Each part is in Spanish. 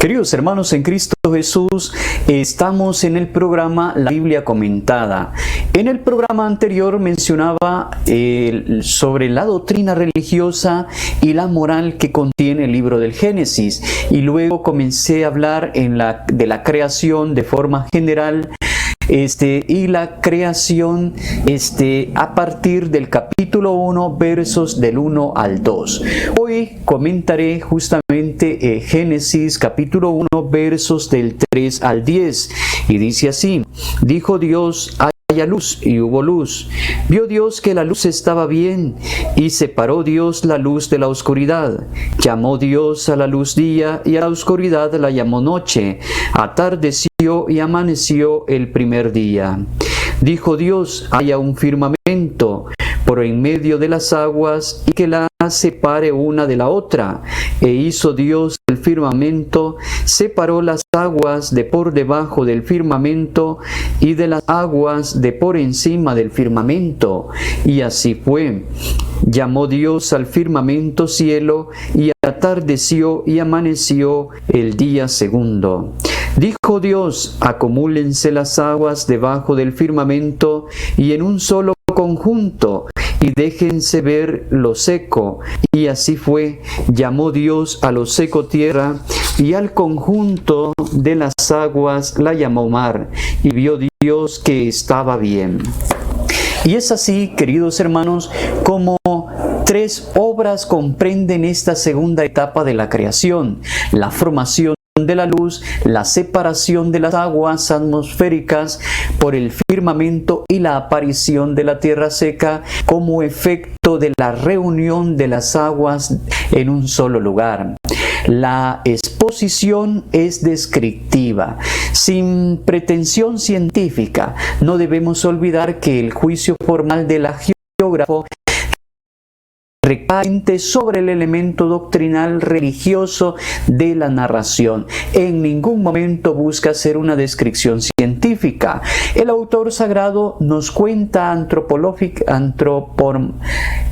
Queridos hermanos en Cristo Jesús, estamos en el programa La Biblia Comentada. En el programa anterior mencionaba sobre la doctrina religiosa y la moral que contiene el libro del Génesis, y luego comencé a hablar de la creación de forma general y la creación a partir del capítulo 1, versos del 1 al 2. Hoy comentaré justamente Génesis capítulo 1, versos del 3 al 10. Y dice así: dijo Dios, haya luz, y hubo luz. Vio Dios que la luz estaba bien, y separó Dios la luz de la oscuridad. Llamó Dios a la luz día, y a la oscuridad la llamó noche. Atardeció y amaneció el primer día. Dijo Dios, haya un firmamento por en medio de las aguas, y que la separe una de la otra. E hizo Dios el firmamento, separó las aguas de por debajo del firmamento y de las aguas de por encima del firmamento. Y así fue. Llamó Dios al firmamento cielo, y atardeció y amaneció el día segundo. Dijo Dios, acumúlense las aguas debajo del firmamento y en un solo conjunto, y déjense ver lo seco. Y así fue. Llamó Dios a lo seco tierra, y al conjunto de las aguas la llamó mar. Y vio Dios que estaba bien. Y es así, queridos hermanos, como tres obras comprenden esta segunda etapa de la creación: la formación de la luz, la separación de las aguas atmosféricas por el firmamento y la aparición de la tierra seca como efecto de la reunión de las aguas en un solo lugar. La exposición es descriptiva, sin pretensión científica. No debemos olvidar que el juicio formal del geógrafo recae sobre el elemento doctrinal religioso de la narración. En ningún momento busca hacer una descripción científica. El autor sagrado nos cuenta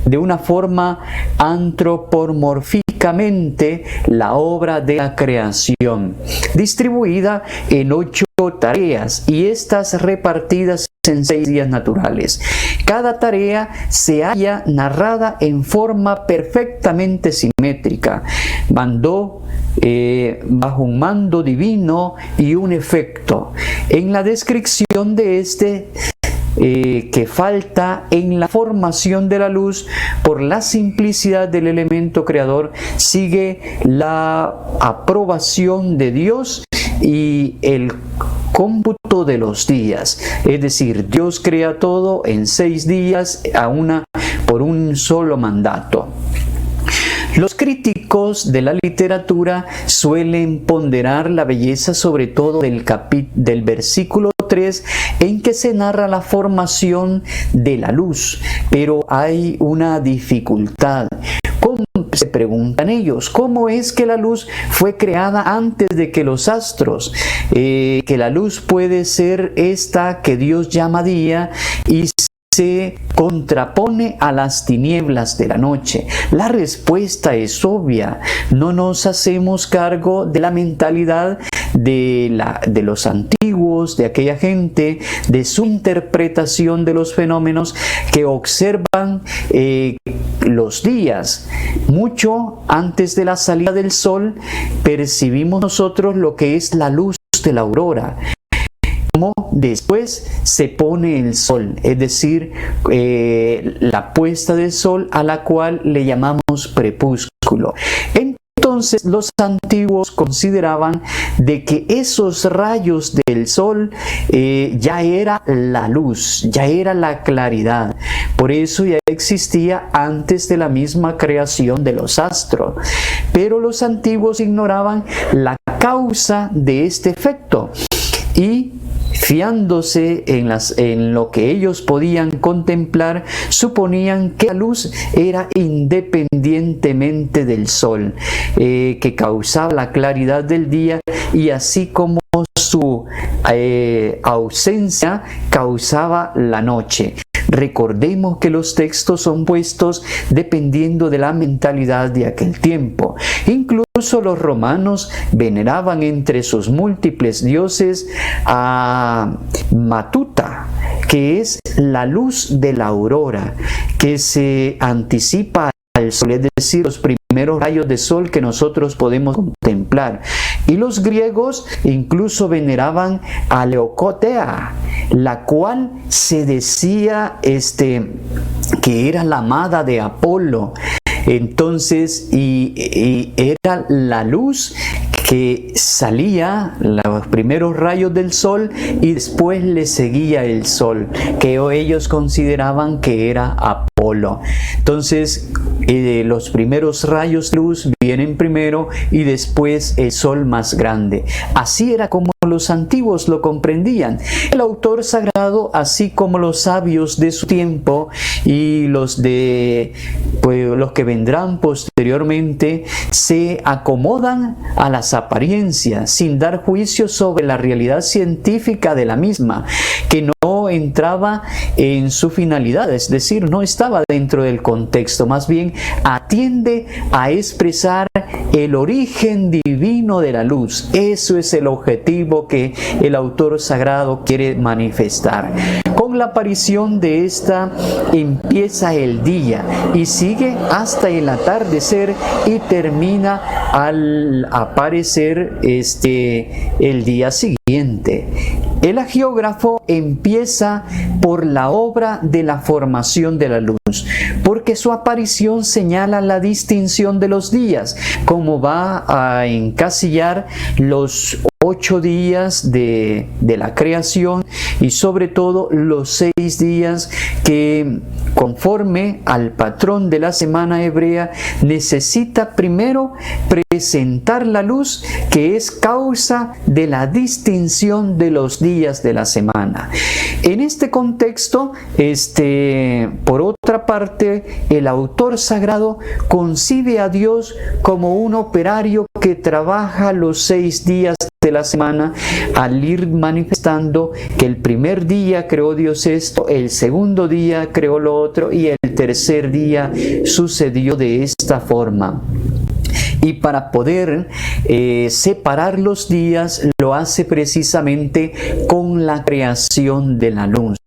de una forma antropomórficamente la obra de la creación, distribuida en 8 tareas, y estas repartidas en 6 días naturales. Cada tarea se halla narrada en forma perfectamente simétrica, bajo un mando divino y un efecto. En la descripción de que falta en la formación de la luz, por la simplicidad del elemento creador, sigue la aprobación de Dios y el cómputo de los días. Es decir, Dios crea todo en 6 días por un solo mandato. Los críticos de la literatura suelen ponderar la belleza sobre todo del versículo 3, en que se narra la formación de la luz, pero hay una dificultad. Se preguntan ellos, ¿cómo es que la luz fue creada antes de que los astros? Que la luz puede ser esta que Dios llama día y se contrapone a las tinieblas de la noche. La respuesta es obvia. No nos hacemos cargo de la mentalidad de los antiguos, de aquella gente, de su interpretación de los fenómenos que observan los días. Mucho antes de la salida del sol percibimos nosotros lo que es la luz de la aurora. Como después se pone el sol, es decir, la puesta del sol, a la cual le llamamos crepúsculo. Entonces los antiguos consideraban de que esos rayos del sol ya era la luz, ya era la claridad. Por eso ya existía antes de la misma creación de los astros. Pero los antiguos ignoraban la causa de este efecto y, fiándose en lo que ellos podían contemplar, suponían que la luz era independientemente del sol, que causaba la claridad del día, y así como su ausencia causaba la noche. Recordemos que los textos son puestos dependiendo de la mentalidad de aquel tiempo. Incluso Incluso los romanos veneraban entre sus múltiples dioses a Matuta, que es la luz de la aurora, que se anticipa al sol, es decir, los primeros rayos de sol que nosotros podemos contemplar. Y los griegos incluso veneraban a Leucotea, la cual se decía que era la amada de Apolo. Entonces, y era la luz que salía, los primeros rayos del sol, y después le seguía el sol, que ellos consideraban que era Apolo. Entonces, los primeros rayos de luz vienen primero y después el sol más grande. Así era como los antiguos lo comprendían. El autor sagrado, así como los sabios de su tiempo y los que vendrán posteriormente, se acomodan a las apariencias sin dar juicio sobre la realidad científica de la misma, que no entraba en su finalidad, es decir, no estaba dentro del contexto, más bien atiende a expresar el origen divino de la luz. Eso es el objetivo que el autor sagrado quiere manifestar. Con la aparición de esta empieza el día y sigue hasta el atardecer y termina al aparecer el día siguiente. El agiógrafo empieza por la obra de la formación de la luz, porque su aparición señala la distinción de los días, como va a encasillar los 8 días de la creación y sobre todo los 6 días que, conforme al patrón de la semana hebrea, necesita primero presentar la luz, que es causa de la distinción de los días de la semana. En este contexto, por otra parte, el autor sagrado concibe a Dios como un operario que trabaja los 6 días de la semana, al ir manifestando que el primer día creó Dios esto, el segundo día creó lo otro y el tercer día sucedió de esta forma. Y para poder separar los días lo hace precisamente con la creación de la luz.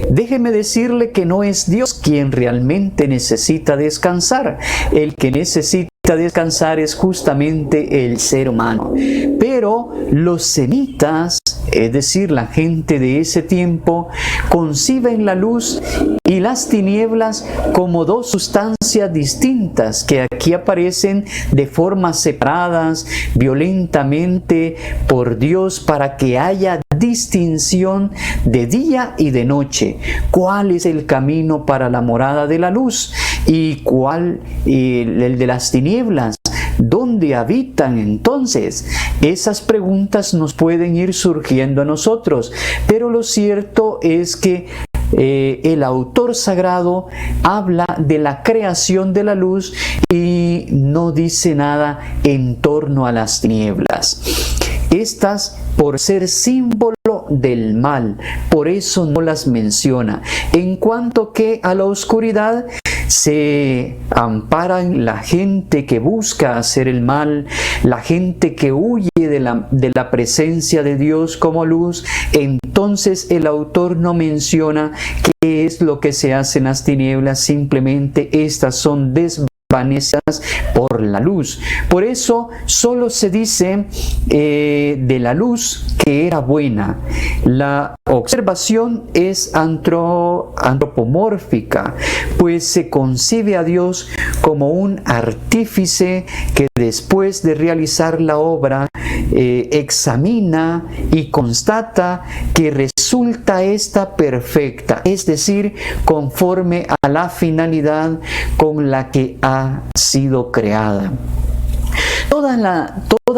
Déjeme decirle que no es Dios quien realmente necesita descansar. El que necesita descansar es justamente el ser humano. Pero los semitas, es decir, la gente de ese tiempo, conciben la luz y las tinieblas como dos sustancias distintas que aquí aparecen de formas separadas violentamente por Dios para que haya distinción de día y de noche. ¿Cuál es el camino para la morada de la luz? ¿Y cuál el de las tinieblas? ¿Dónde habitan entonces? Esas preguntas nos pueden ir surgiendo a nosotros, pero lo cierto es que el autor sagrado habla de la creación de la luz y no dice nada en torno a las tinieblas. Estas, por ser símbolo del mal, por eso no las menciona. En cuanto que a la oscuridad, se amparan la gente que busca hacer el mal, la gente que huye de la presencia de Dios como luz. Entonces el autor no menciona qué es lo que se hace en las tinieblas, simplemente estas son desvanecidas por la luz. Por eso solo se dice de la luz que era buena. La observación es antropomórfica, pues se concibe a Dios como un artífice que después de realizar la obra examina y constata que resulta esta perfecta, es decir, conforme a la finalidad con la que ha sido creada. Toda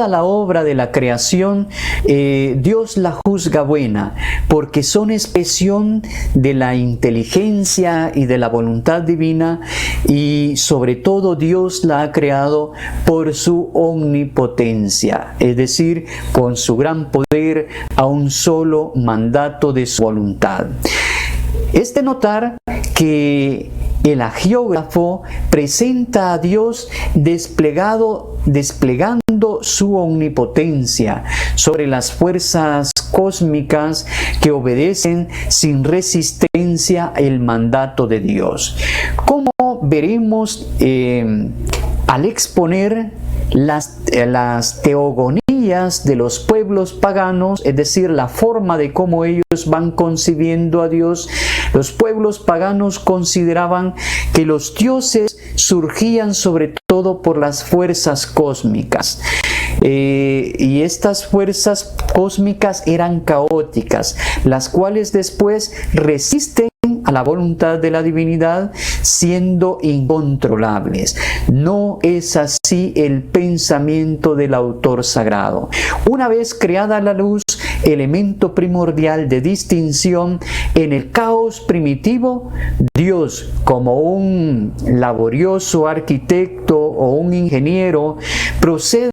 la obra de la creación, Dios la juzga buena, porque son expresión de la inteligencia y de la voluntad divina, y sobre todo Dios la ha creado por su omnipotencia, es decir, con su gran poder a un solo mandato de su voluntad. Es de notar que el agiógrafo presenta a Dios desplegando su omnipotencia sobre las fuerzas cósmicas que obedecen sin resistencia el mandato de Dios. Como veremos al exponer las teogonías de los pueblos paganos, es decir, la forma de cómo ellos van concibiendo a Dios, los pueblos paganos consideraban que los dioses surgían sobre todo por las fuerzas cósmicas. Y estas fuerzas cósmicas eran caóticas, las cuales después resisten a la voluntad de la divinidad, siendo incontrolables. No es así el pensamiento del autor sagrado. Una vez creada la luz, elemento primordial de distinción en el caos primitivo, Dios, como un laborioso arquitecto o un ingeniero, procede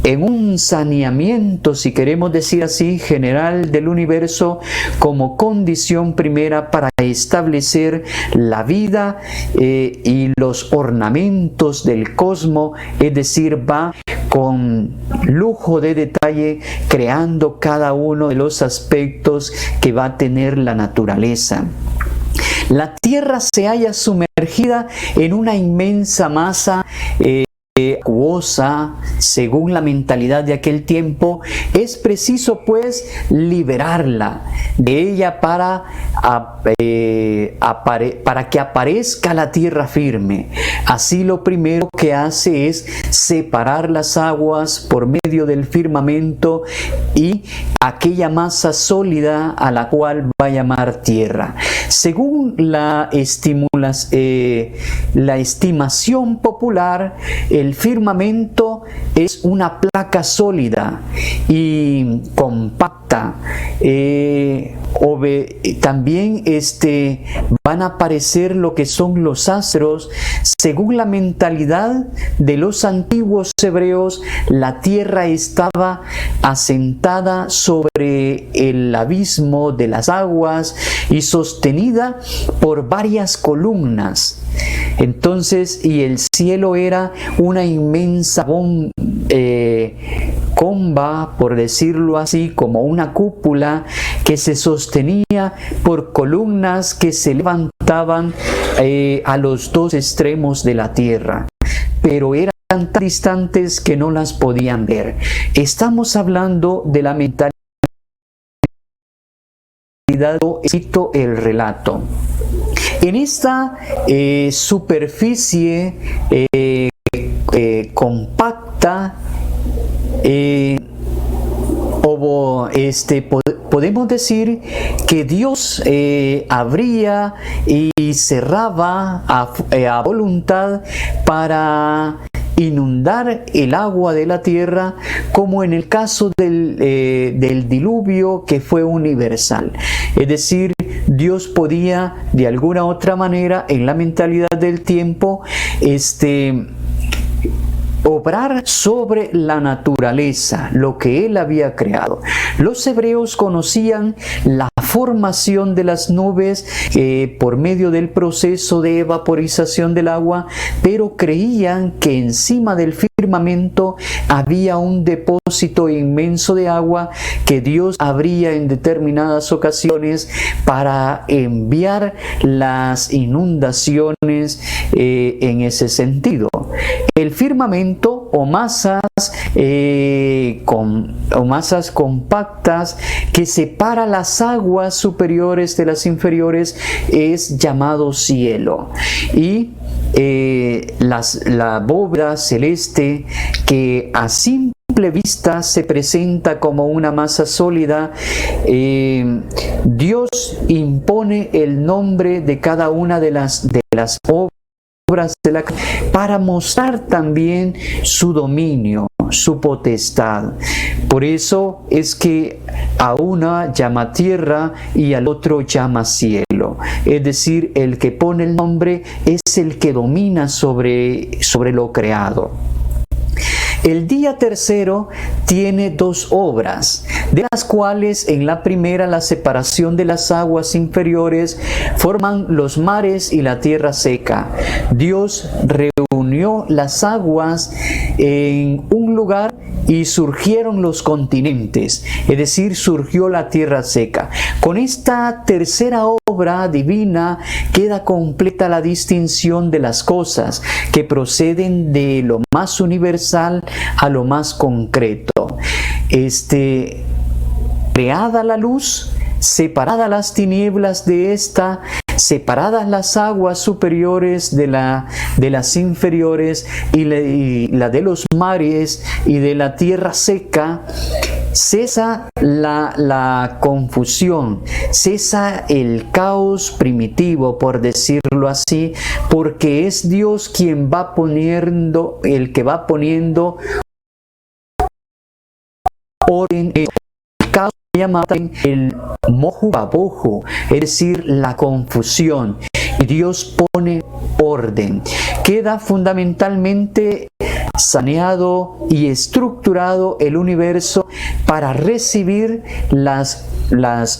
en un saneamiento, si queremos decir así, general del universo como condición primera para establecer la vida y los ornamentos del cosmos, es decir, va con lujo de detalle creando cada uno de los aspectos que va a tener la naturaleza. La Tierra se halla sumergida en una inmensa masa acuosa, según la mentalidad de aquel tiempo. Es preciso pues liberarla de ella para que aparezca la tierra firme. Así lo primero que hace es separar las aguas por medio del firmamento y aquella masa sólida a la cual va a llamar tierra. Según la estimación popular, el firmamento es una placa sólida y compacta. También van a aparecer lo que son los astros. Según la mentalidad de los antiguos hebreos, la tierra estaba asentada sobre el abismo de las aguas y sostenida por varias columnas. Entonces, y el cielo era una inmensa comba, por decirlo así, como una cúpula que se sostenía por columnas que se levantaban a los dos extremos de la tierra, pero eran tan distantes que no las podían ver. Estamos hablando de la mentalidad. Cito el relato. En esta superficie compacta, podemos decir que Dios abría y cerraba a voluntad para inundar el agua de la tierra, como en el caso del diluvio, que fue universal. Es decir, Dios podía de alguna otra manera, en la mentalidad del tiempo, obrar sobre la naturaleza, lo que Él había creado. Los hebreos conocían la formación de las nubes por medio del proceso de evaporización del agua, pero creían que encima del firmamento había un depósito inmenso de agua que Dios abría en determinadas ocasiones para enviar las inundaciones en ese sentido. El firmamento o masas compactas que separa las aguas superiores de las inferiores es llamado cielo. Y la bóveda celeste, que a simple vista se presenta como una masa sólida, Dios impone el nombre de cada una de las obras para mostrar también su dominio, su potestad. Por eso es que a una llama tierra y al otro llama cielo. Es decir, el que pone el nombre es el que domina sobre lo creado. El día tercero tiene dos obras, de las cuales en la primera la separación de las aguas inferiores forman los mares y la tierra seca. Dios reunió las aguas en un lugar y surgieron los continentes, es decir, surgió la tierra seca. Con esta tercera obra divina queda completa la distinción de las cosas que proceden de lo más universal a lo más concreto. Creada la luz, separadas las tinieblas de esta, separadas las aguas superiores de las inferiores y la de los mares y de la tierra seca, cesa la confusión, cesa el caos primitivo, por decirlo así, porque es Dios quien va poniendo, el que va poniendo orden. El caos se llama el mohu babohu, es decir, la confusión, y Dios pone orden. Queda fundamentalmente saneado y estructurado el universo para recibir las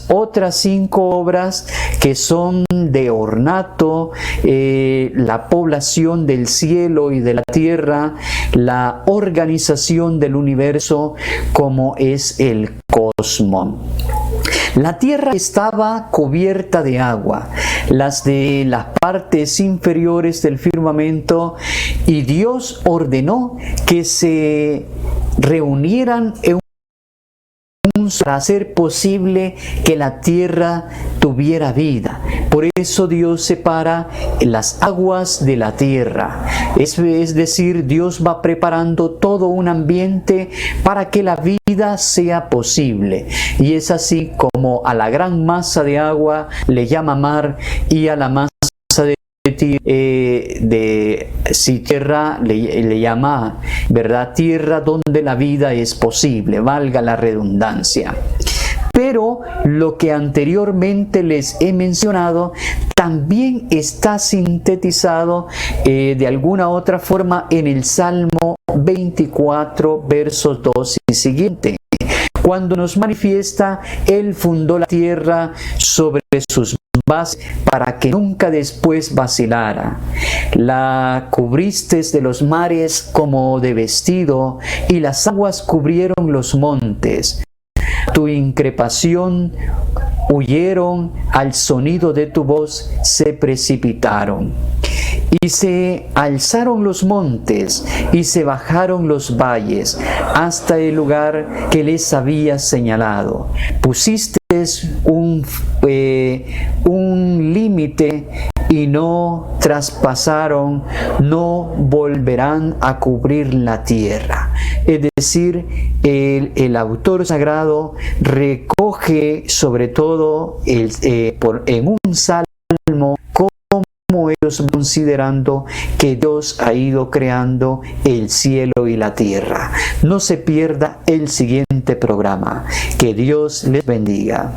otras 5 obras que son de ornato, la población del cielo y de la tierra, la organización del universo como es el cosmos. La tierra estaba cubierta de agua, las de las partes inferiores del firmamento, y Dios ordenó que se reunieran en para hacer posible que la tierra tuviera vida. Por eso Dios separa las aguas de la tierra. Es decir, Dios va preparando todo un ambiente para que la vida sea posible. Y es así como a la gran masa de agua le llama mar, y a la masa si tierra le llama, ¿verdad?, tierra donde la vida es posible, valga la redundancia. Pero lo que anteriormente les he mencionado también está sintetizado de alguna otra forma en el Salmo 24, versos 2 y siguiente. Cuando nos manifiesta, Él fundó la tierra sobre sus bases para que nunca después vacilara. La cubriste de los mares como de vestido, y las aguas cubrieron los montes. Tu increpación huyeron, al sonido de tu voz se precipitaron. Y se alzaron los montes y se bajaron los valles hasta el lugar que les había señalado. Pusiste un límite y no traspasaron, no volverán a cubrir la tierra. Es decir, el autor sagrado recoge sobre todo en un salmo como ellos considerando que Dios ha ido creando el cielo y la tierra. No se pierda el siguiente programa. Que Dios les bendiga.